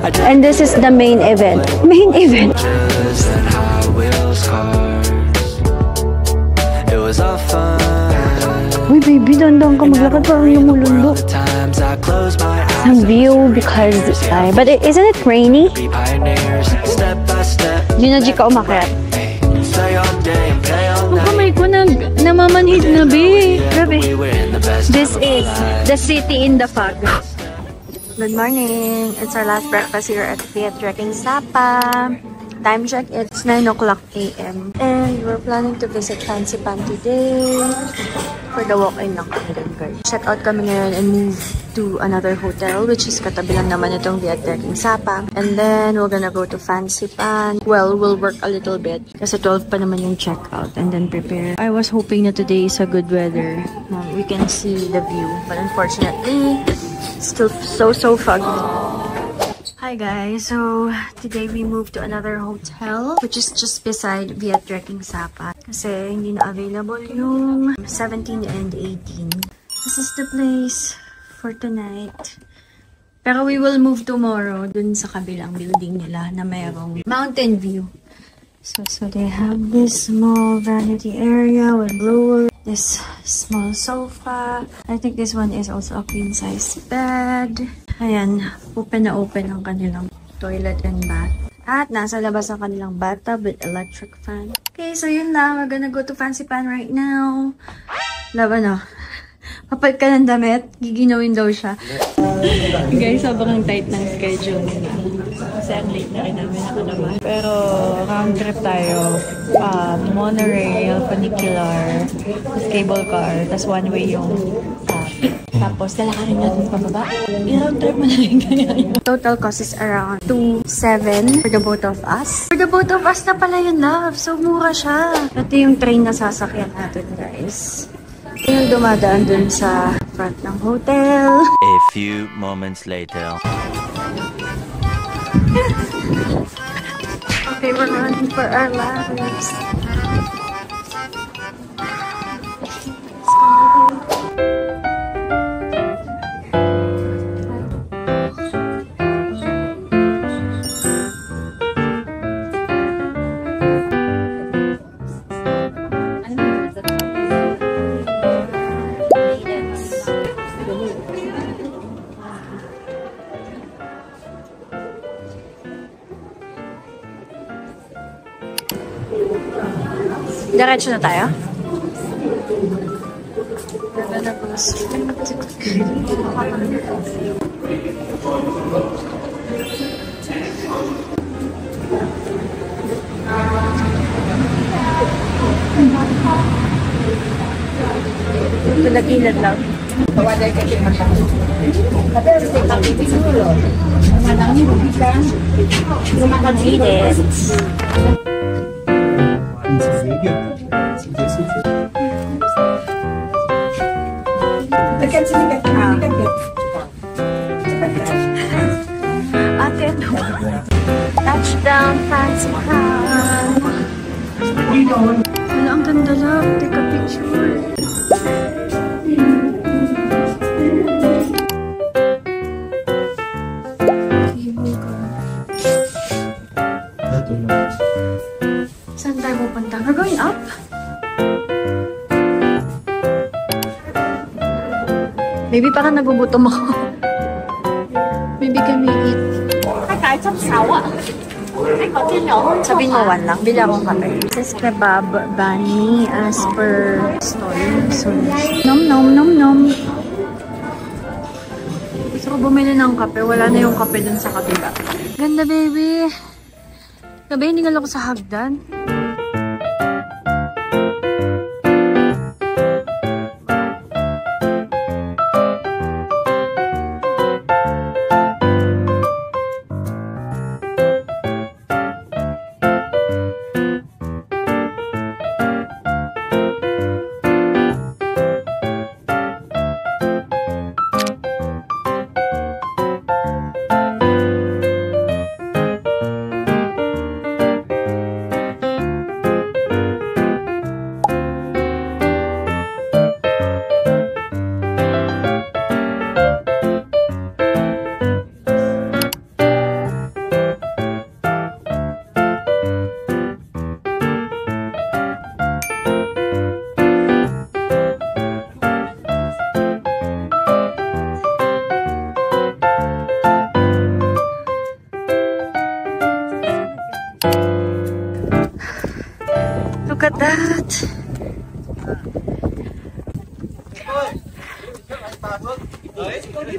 And this is the main event. Main event. Uy, baby, dandang ka maglakad, parang lumulundo. Some view because, but isn't it rainy? Di na ka umakyat. Ang kamay ko namamanhid na, be. Grabe. This is the city in the fog. Good morning. It's our last breakfast here at Viet Trekking Sapa. Time check, it's 9 o'clock a.m. And we're planning to visit Fancy Pan today for the walk-in lang kami dun, guys. Check out kami ngayon and move to another hotel, which is katabi lang naman itong Viet Trekking Sapa. And then we're gonna go to Fancy Pan. Well, we'll work a little bit kasi 12 pa naman yung check-out and then prepare. I was hoping na today is a good weather. We can see the view, but unfortunately, it's still so foggy. Hi guys, so today we moved to another hotel which is just beside Viet Trekking Sapa kasi hindi na available yung 17 and 18. This is the place for tonight. Pero we will move tomorrow dun sa kabilang building nila na mayroong mountain view. So they have this small vanity area with blower, this small sofa. I think this one is also a queen size bed. Ayan, open na open ang kanilang toilet and bath. At nasa labas ang kanilang bathtub with electric fan. Okay, so yun lang. We're gonna go to Fancy Pan right now. Laban na. Papalit ka ng damit. Giginawin daw siya. Guys, sobrang tight ng schedule nila. Kasi ang late na rin namin nakalabas. Pero round trip tayo. Monorail, funicular, cable car, tas one way yung tapos, lalakarin natin pababa. I-round trip mo na rin ganyan. Total cost is around 2,700 for the both of us. For the both of us na pala yun, love. So, mura siya. Ito yung train na sasakyan natin, guys. Ito yung dumadaan dun sa front ng hotel. A few moments later. Okay, we're running for our lives. Diretso na tayo. Tulad-ilad lang. Touchdown, Fancy Pan. Wala, ang ganda lang. Take a picture. Saan tayo pupunta? We're going up? Maybe parang nagugutom ako. Maybe kami eat. Sabihin mo, one lang. Bila akong kape. This is kebab bani as per story. So, nom. Gusto ko bumili ng kape. Wala na yung kape dun sa kabila. Ganda, baby. Gabi, hindi nga ako sa hagdan. We're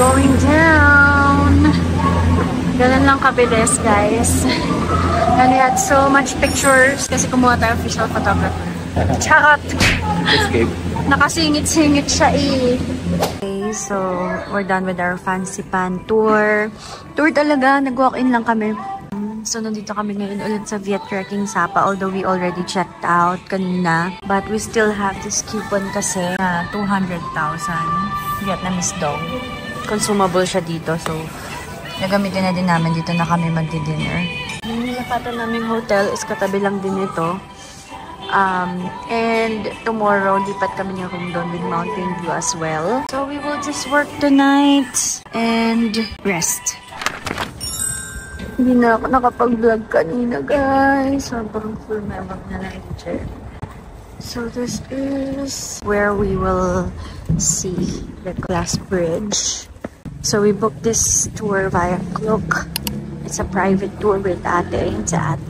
going down. Ganun lang kabilis, guys. And we had so much pictures kasi kumuha tayo official photographer. Charot! Escape. Nakasingit-singit siya eh. Okay, so we're done with our fancy pan tour. Tour talaga, nag-walk-in lang kami. So nandito kami ngayon ulit sa Viet Trekking Sapa, although we already checked out kanina. But we still have this coupon kasi na 200,000 Vietnamese dong. Consumable siya dito, so nagamitin na din namin. Dito na kami magdi-dinner. Yung nilapatan naming hotel is katabi lang din ito. And tomorrow, lipat kami ng room doon with mountain view as well. So we will just work tonight and rest. Hindi na ako nakapag-vlog kanina, guys. Sobrang full memory na lang yung chair. So this is where we will see the glass bridge. So we booked this tour via Klook. It's a private tour with Ate and sa Ate.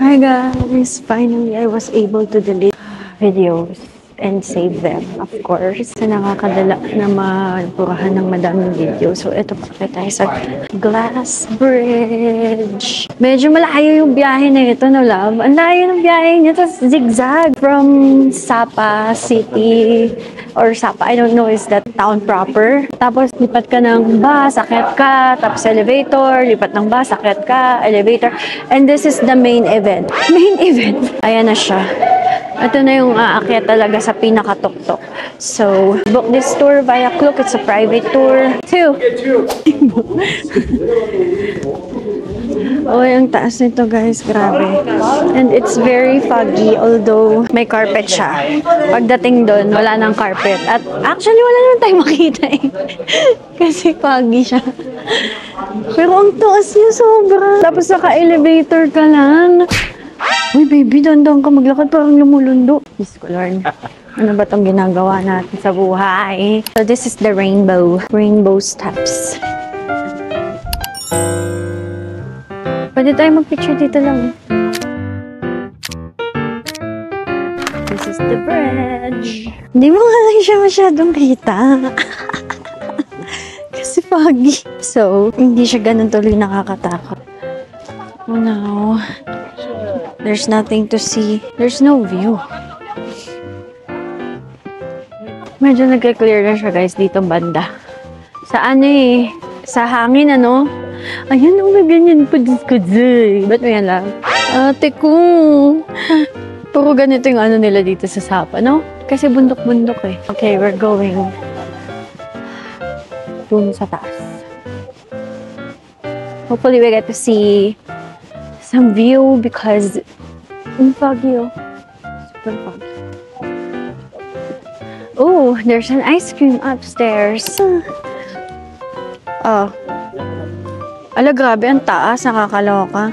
Hi guys! Finally, I was able to delete videos and save them, of course. Sa nakakadala na mapurahan ng madaming video. So ito pa tayo sa Glass Bridge. Medyo malayo yung biyahe na ito, no love? Ang layo ng biyahe niya. Tapos zigzag from Sapa City or Sapa, I don't know, is that town proper. Tapos lipat ka ng bus, akyat ka, tapos elevator, lipat ng bus, akyat ka, elevator. And this is the main event. Main event! Ayan na siya. Ito na yung aakyat talaga sa pinakatuktok. So, book this tour via Klook. It's a private tour. Oh, ang taas nito, guys. Grabe. And it's very foggy, although may carpet siya. Pagdating doon, wala nang carpet. At actually, wala naman tayo makita eh. Kasi foggy siya. Pero ang taas niya sobra. Tapos naka-elevator ka lang. Uy, baby, doon ka maglakad, parang lumulundo. Diyos ko, Lord. Ano ba itong ginagawa natin sa buhay? So, this is the rainbow. Rainbow steps. Pwede tayo mag-picture dito lang. This is the bridge. Hindi mo nga lang siya masyadong kita. Kasi foggy. So, hindi siya ganun tuloy nakakatakot. Oh no. There's nothing to see. There's no view. Medyo nagka-clear na siya, guys, dito banda. Sa ano eh? Sa hangin, ano? Ayan, may ganyan pa diskudzoy. Ba't may lang? Ate ko. Puro ganito yung ano nila dito sa Sapa, no? Kasi bundok-bundok eh. Okay, we're going dun sa taas. Hopefully we get to see some view because it's foggy, oh. Super foggy. Oh, there's an ice cream upstairs. Oh. Ala, grabe, ang taas. Nakakaloka.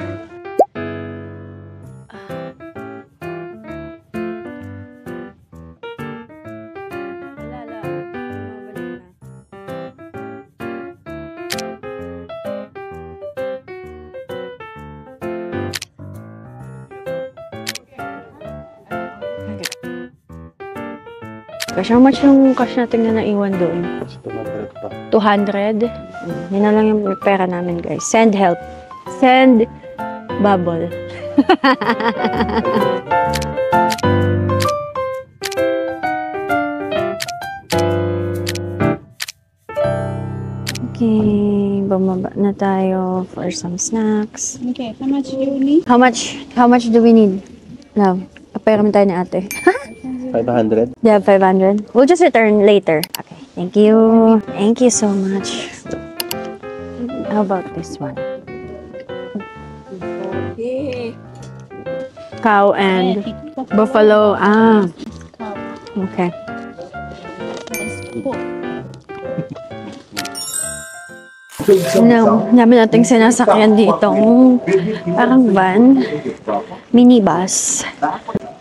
Kasi how much yung cash natin na naiwan doon? 200 pa. 200? Yan na lang yung pera namin, guys. Send help. Send bubble. Okay, bumaba na tayo for some snacks. Okay, how much do you need? How much do we need? Love, papayaram tayo ni ate. 500? Yeah, 500. We'll just return later. Okay, thank you. Thank you so much. How about this one? Okay. Cow and buffalo. Ah, okay. Namin nating sinasakyan dito. Parang van. Minibus.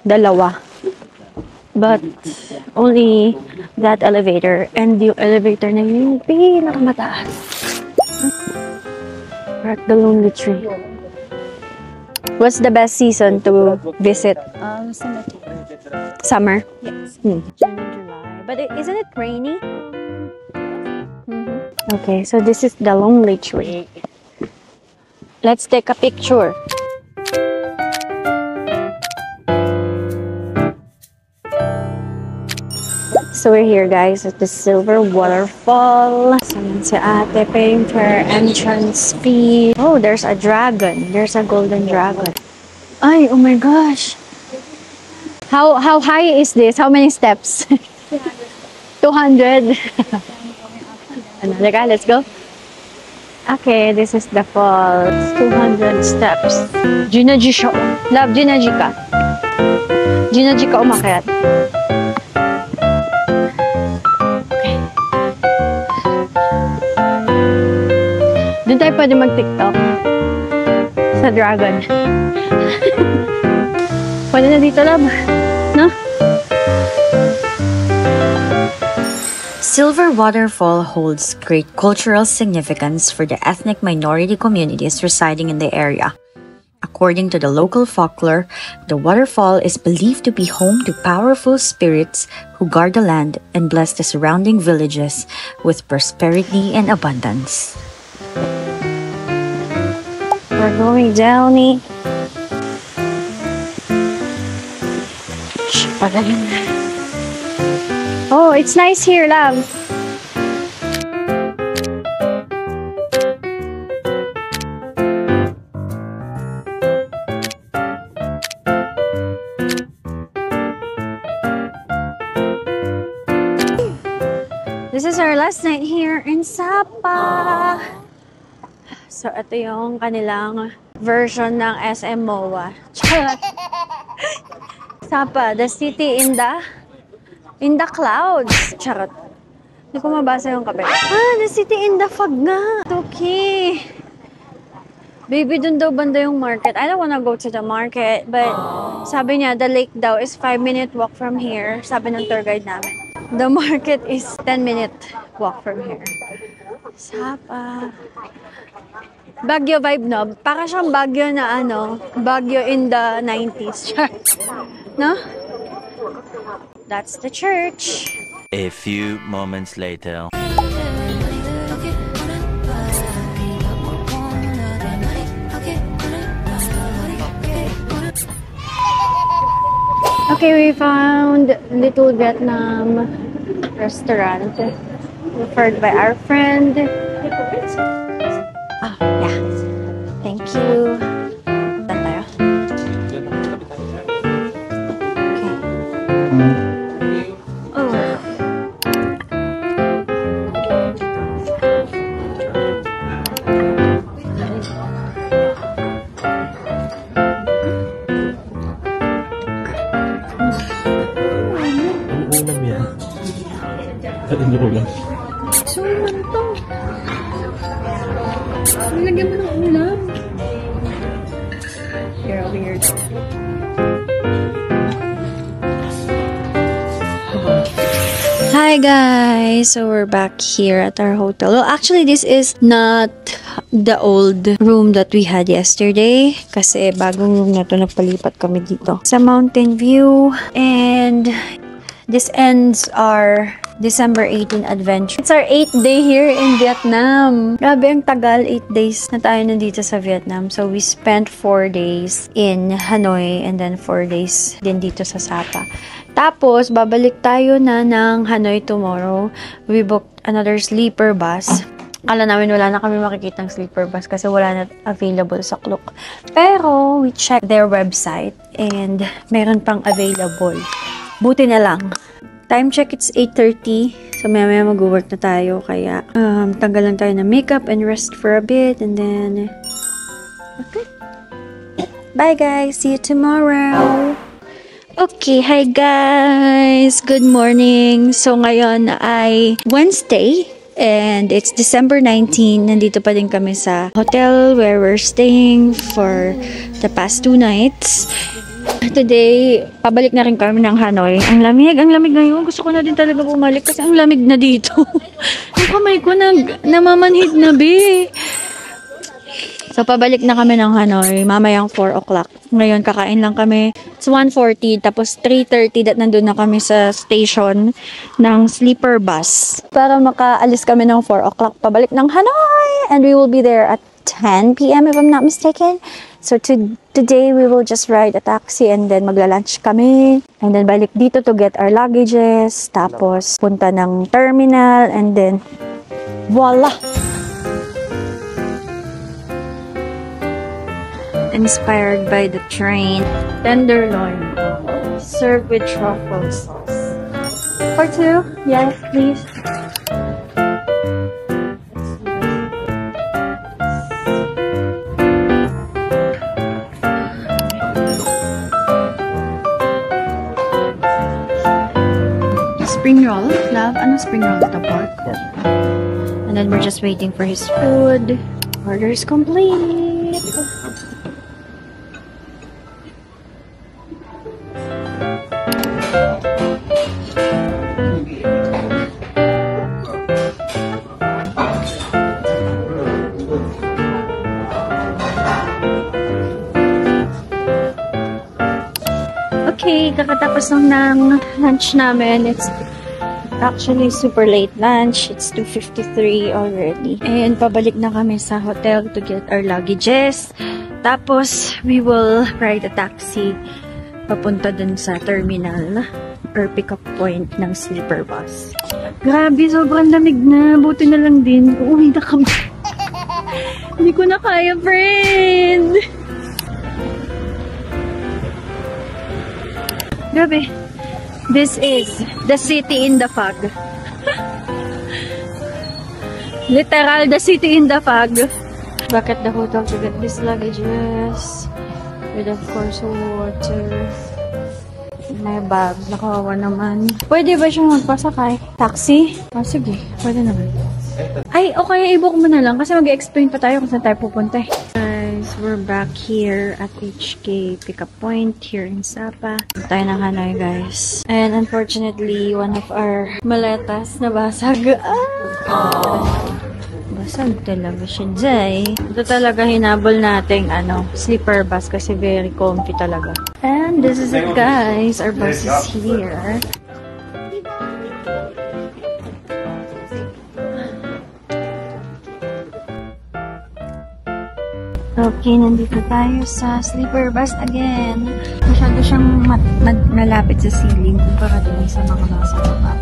Dalawa. But only that elevator. And yung elevator na yun, pinakamataas. We're at the Lonely Tree. What's the best season to visit? Summer. Yes. June and July. But isn't it rainy? Okay, so this is the Lonely Tree. Let's take a picture. So we're here, guys, at the Silver Waterfall. Saman si ate paying for entrance fee. Oh, there's a dragon. There's a golden dragon. Ay, oh my gosh. How high is this? How many steps? 200. Let's go. Okay, this is the falls. 200 steps. Junaji siya. Love, Junaji ka. Junaji ka umakyat. Okay. Doon tayo pwede mag-TikTok. Sa dragon. Pwede na dito, love. No? Silver Waterfall holds great cultural significance for the ethnic minority communities residing in the area. According to the local folklore, the waterfall is believed to be home to powerful spirits who guard the land and bless the surrounding villages with prosperity and abundance. We're going down it. Oh, it's nice here, love. This is our last night here in Sapa. So, ito yung kanilang version ng SM MOA. Sapa, the city in the clouds. Charot. Hindi ko mabasa yung kape. The city in the fog nga. Okay. Baby, dun daw banda yung market. I don't wanna go to the market, but sabi niya, the lake daw is 5-minute walk from here. Sabi ng tour guide namin. The market is 10-minute walk from here. Sapa. Baguio vibe, no? Para siyang Baguio na Baguio in the 90s. No? That's the church. A few moments later. Okay, we found Little Vietnam restaurant referred by our friend. Oh, yeah. Thank you. Saan tayo? Okay. Oh. Ulam yan. At hindi ko lang. So, ano to? Nilagyan mo ng ulam. You're a weird. Hi guys! So we're back here at our hotel. Well, actually this is not the old room that we had yesterday. Kasi bagong room na to, nagpalipat kami dito. Sa Mountain View. And this ends our December 18 adventure. It's our 8th day here in Vietnam. Grabe, ang tagal. 8 days na tayo nandito sa Vietnam. So, we spent 4 days in Hanoi and then 4 days din dito sa Sapa. Tapos, babalik tayo na ng Hanoi tomorrow. We booked another sleeper bus. Akala namin wala na kami makikitang sleeper bus kasi wala na available sa Klook. Pero, we checked their website and meron pang available. Buti na lang. Time check, it's 8:30. So, maya mag-work na tayo. Kaya, tanggal lang tayo ng makeup and rest for a bit. And then, okay. Bye, guys. See you tomorrow. Okay, hi, guys. Good morning. So, ngayon ay Wednesday. And it's December 19. Nandito pa din kami sa hotel where we're staying for the past 2 nights. Today, pabalik na rin kami ng Hanoi. Ang lamig ngayon. Gusto ko na din talaga bumalik kasi ang lamig na dito. Ang kamay ko namamanhid na, be. So, pabalik na kami ng Hanoi. Mamayang 4 o'clock. Ngayon, kakain lang kami. It's 1:40. Tapos, 3:30 that nandun na kami sa station ng sleeper bus. Para makaalis kami ng 4 o'clock. Pabalik ng Hanoi. And we will be there at 10 p.m. if I'm not mistaken. So, today, we will just ride a taxi and then magla-lunch kami. And then, balik dito to get our luggages. Tapos, punta ng terminal. And then, voila! Inspired by the train. Tenderloin. Served with truffle sauce. For 2? Yes, please. Spring roll? Love? Ano spring roll ito? Pork? And then we're just waiting for his food. Order is complete. Okay, kakatapos ng lunch namin. It's actually super late lunch. It's 2:53 already. And pabalik na kami sa hotel to get our luggages. Tapos, we will ride a taxi papunta dun sa terminal or pick-up point ng sleeper bus. Grabe, sobrang lamig na. Buti na lang din. Uuwi na kami. Hindi ko na kaya, friend! Grabe. This is the city in the fog. Literal, the city in the fog. Back at the hotel to get these luggages. With of course, water. My bag. Nakawawa naman. Pwede ba siyang magpasakay? Taxi? Ah, sige. Pwede naman. Ay, okay. I-book mo na lang kasi mag-explain pa tayo kung saan tayo pupunta. Guys, we're back here at HK pickup point here in Sapa. Tayo ng Hanoi, guys. And unfortunately, one of our maletas nabasag. Basag talaga siya, Jay. Ito talaga hinabol nating sleeper bus kasi very comfy talaga. And this is it, guys. Our bus is here. Okay, nandito tayo sa sleeper bus again. Masyado siyang malapit sa ceiling kumpara din sa mga nasa baba.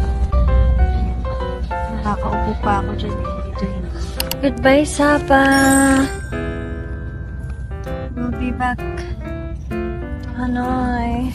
Nakakaupo pa ako dyan. Goodbye, Sapa! We'll be back. Hanoi.